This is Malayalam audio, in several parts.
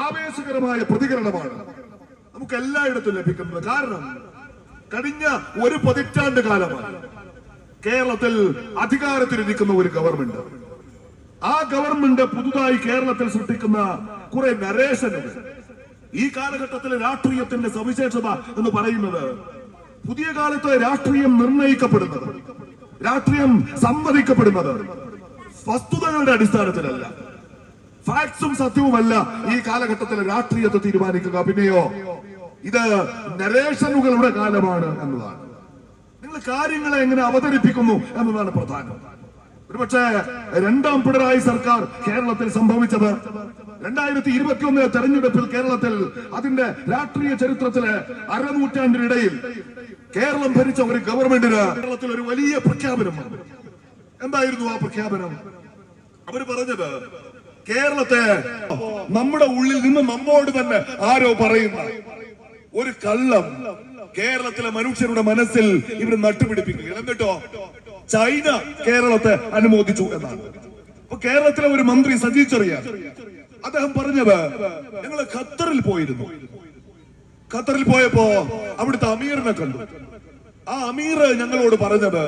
ആവേശകരമായ പ്രതികരണമാണ് നമുക്ക് എല്ലായിടത്തും ലഭിക്കുന്നത്. കാരണം കഴിഞ്ഞ ഒരു പതിറ്റാണ്ട് കാലമായി കേരളത്തിൽ അധികാരത്തിലിരിക്കുന്ന ഒരു ഗവൺമെന്റ്, ആ ഗവൺമെന്റ് പുതുതായി കേരളത്തിൽ സൃഷ്ടിക്കുന്ന കുറെ നരേഷനുകൾ. ഈ കാലഘട്ടത്തിലെ രാഷ്ട്രീയത്തിന്റെ സവിശേഷത എന്ന് പറയുന്നത് പുതിയ കാലത്തെ രാഷ്ട്രീയം നിർണയിക്കപ്പെടുന്നത്, രാഷ്ട്രീയം സമ്മതിക്കപ്പെടുന്നത് വസ്തുതകളുടെ അടിസ്ഥാനത്തിലല്ല, ഫാക്ട്സും സത്യവുമല്ല ഈ കാലഘട്ടത്തിലെ രാഷ്ട്രീയത്തെ തീരുമാനിക്കുക. പിന്നെയോ ഇത് നരേഷനുകളുടെ കാലമാണ് എന്നതാണ്. നിങ്ങൾ കാര്യങ്ങളെ എങ്ങനെ അവതരിപ്പിക്കുന്നു എന്നതാണ് പ്രധാനം. ഒരുപക്ഷെ രണ്ടാം പിണറായി സർക്കാർ കേരളത്തിൽ സംഭവിച്ചത് 2021 തെരഞ്ഞെടുപ്പിൽ കേരളത്തിൽ അതിന്റെ രാഷ്ട്രീയ ചരിത്രത്തിലെ അരനൂറ്റാണ്ടിനിടയിൽ കേരളം ഭരിച്ച ഒരു ഗവൺമെന്റിന് കേരളത്തിൽ ഒരു വലിയ പ്രഖ്യാപനം. എന്തായിരുന്നു ആ പ്രഖ്യാപനം? അവര് പറഞ്ഞത് കേരളത്തെ നമ്മുടെ ഉള്ളിൽ നിന്ന് നമ്മോട് തന്നെ ആരോ പറയുന്ന ഒരു കള്ളം കേരളത്തിലെ മനുഷ്യരുടെ മനസ്സിൽ ഇവർ നട്ടുപിടിപ്പിക്കുക. എന്നിട്ടോ ചൈന കേരളത്തെ അനുമോദിച്ചു എന്നാണ്. അപ്പൊ കേരളത്തിലെ ഒരു മന്ത്രി സജി ചെറിയാൻ അദ്ദേഹം പറഞ്ഞത്, ഞങ്ങൾ ഖത്തറിൽ പോയിരുന്നു. ഖത്തറിൽ പോയപ്പോ അവിടുത്തെ അമീറിനെ കണ്ടു. ആ അമീർ ഞങ്ങളോട് പറഞ്ഞത്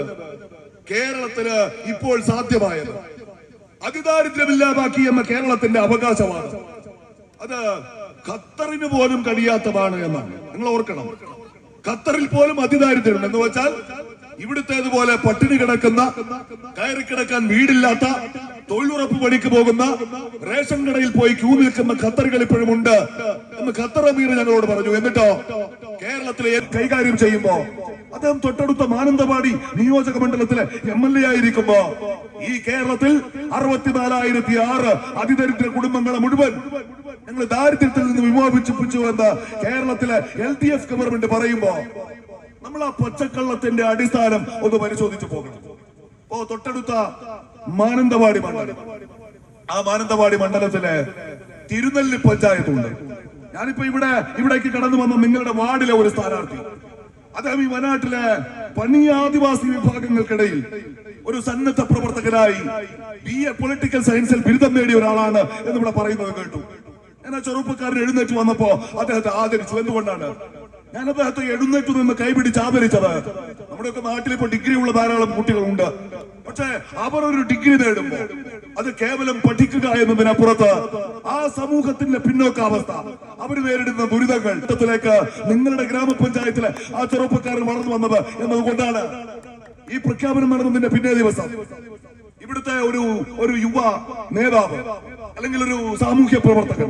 കേരളത്തിന് ഇപ്പോൾ സാധ്യമായത് അതിദാരിദ്ര്യമില്ലാതാക്കി എന്ന കേരളത്തിന്റെ അവകാശവാദം അത് ഖത്തറിന് പോലും കഴിയാത്തതാണ് എന്നാണ്. നിങ്ങൾ ഓർക്കണം, ഖത്തറിൽ പോലും അതിദാരിദ്ര്യം എന്ന് വെച്ചാൽ ഇവിടുത്തേതുപോലെ പട്ടിണി കിടക്കുന്ന, കയറി കിടക്കാൻ വീടില്ലാത്ത, തൊഴിലുറപ്പ് പണിക്ക് പോകുന്ന, റേഷൻ കടയിൽ പോയി ക്യൂ നിൽക്കുന്ന ഖത്തറുകൾ ഇപ്പോഴും ഉണ്ട് എന്ന് ഖത്തർ അമീർ ഞങ്ങളോട് പറഞ്ഞു. എന്നിട്ടോ കേരളത്തിലെ കൈകാര്യം ചെയ്യുമ്പോ അദ്ദേഹം തൊട്ടടുത്ത മാനന്തവാടി നിയോജക മണ്ഡലത്തിലെ MLA ആയിരിക്കുമ്പോ ഈ കേരളത്തിൽ 64,006 അതിദരിദ്ര കുടുംബങ്ങളെ മുഴുവൻ ഞങ്ങൾ ദാരിദ്ര്യത്തിൽ നിന്ന് വിമോചിപ്പിച്ചു എന്ന് കേരളത്തിലെ LDF ഗവൺമെന്റ് പറയുമ്പോ നമ്മൾ ആ പച്ചക്കള്ളത്തിന്റെ അടിസ്ഥാനം ഒന്ന് പരിശോധിച്ചു പോകണം. ഇപ്പോ തൊട്ടടുത്ത മാനന്തവാടി മണ്ഡലം, ആ മാനന്തവാടി മണ്ഡലത്തിലെ തിരുനെല്ലി പഞ്ചായത്തുണ്ട്. ഞാനിപ്പോ ഇവിടേക്ക് കടന്നു വന്ന നിങ്ങളുടെ വാർഡിലെ ഒരു സ്ഥാനാർത്ഥി, അദ്ദേഹം ഈ വയനാട്ടിലെ പണിയാദിവാസി വിഭാഗങ്ങൾക്കിടയിൽ ഒരു സന്നദ്ധ പ്രവർത്തകനായി BA പൊളിറ്റിക്കൽ സയൻസിൽ ബിരുദം നേടിയ ഒരാളാണ് എന്ന് ഇവിടെ പറയുന്നത് കേട്ടു. ഞാൻ ആ ചെറുപ്പക്കാരൻ എഴുന്നേറ്റ് വന്നപ്പോ അദ്ദേഹത്തെ ആദരിച്ചു. എന്തുകൊണ്ടാണ് ഞാൻ അദ്ദേഹത്തെ എഴുന്നേറ്റ് നിന്ന് കൈപിടിച്ച് ആദരിച്ചത്? നമ്മുടെയൊക്കെ നാട്ടിൽ ഇപ്പൊ ഡിഗ്രി ഉള്ള ധാരാളം കുട്ടികളുണ്ട്. പക്ഷെ അവർ ഒരു ഡിഗ്രി നേടുമ്പോ അത് കേവലം പഠിക്കുക എന്നതിനപ്പുറത്ത് ആ സമൂഹത്തിന്റെ പിന്നോക്കാവസ്ഥ, അവർ നേരിടുന്ന ദുരിതങ്ങൾ നിങ്ങളുടെ ഗ്രാമപഞ്ചായത്തിലെ ആ ചെറുപ്പക്കാരൻ വളർന്നു വന്നത് എന്നതുകൊണ്ടാണ്. ഈ പ്രഖ്യാപനം നടന്നതിന്റെ പിന്നേ ദിവസം ഇവിടുത്തെ ഒരു യുവ നേതാവ് അല്ലെങ്കിൽ ഒരു സാമൂഹ്യ പ്രവർത്തകൻ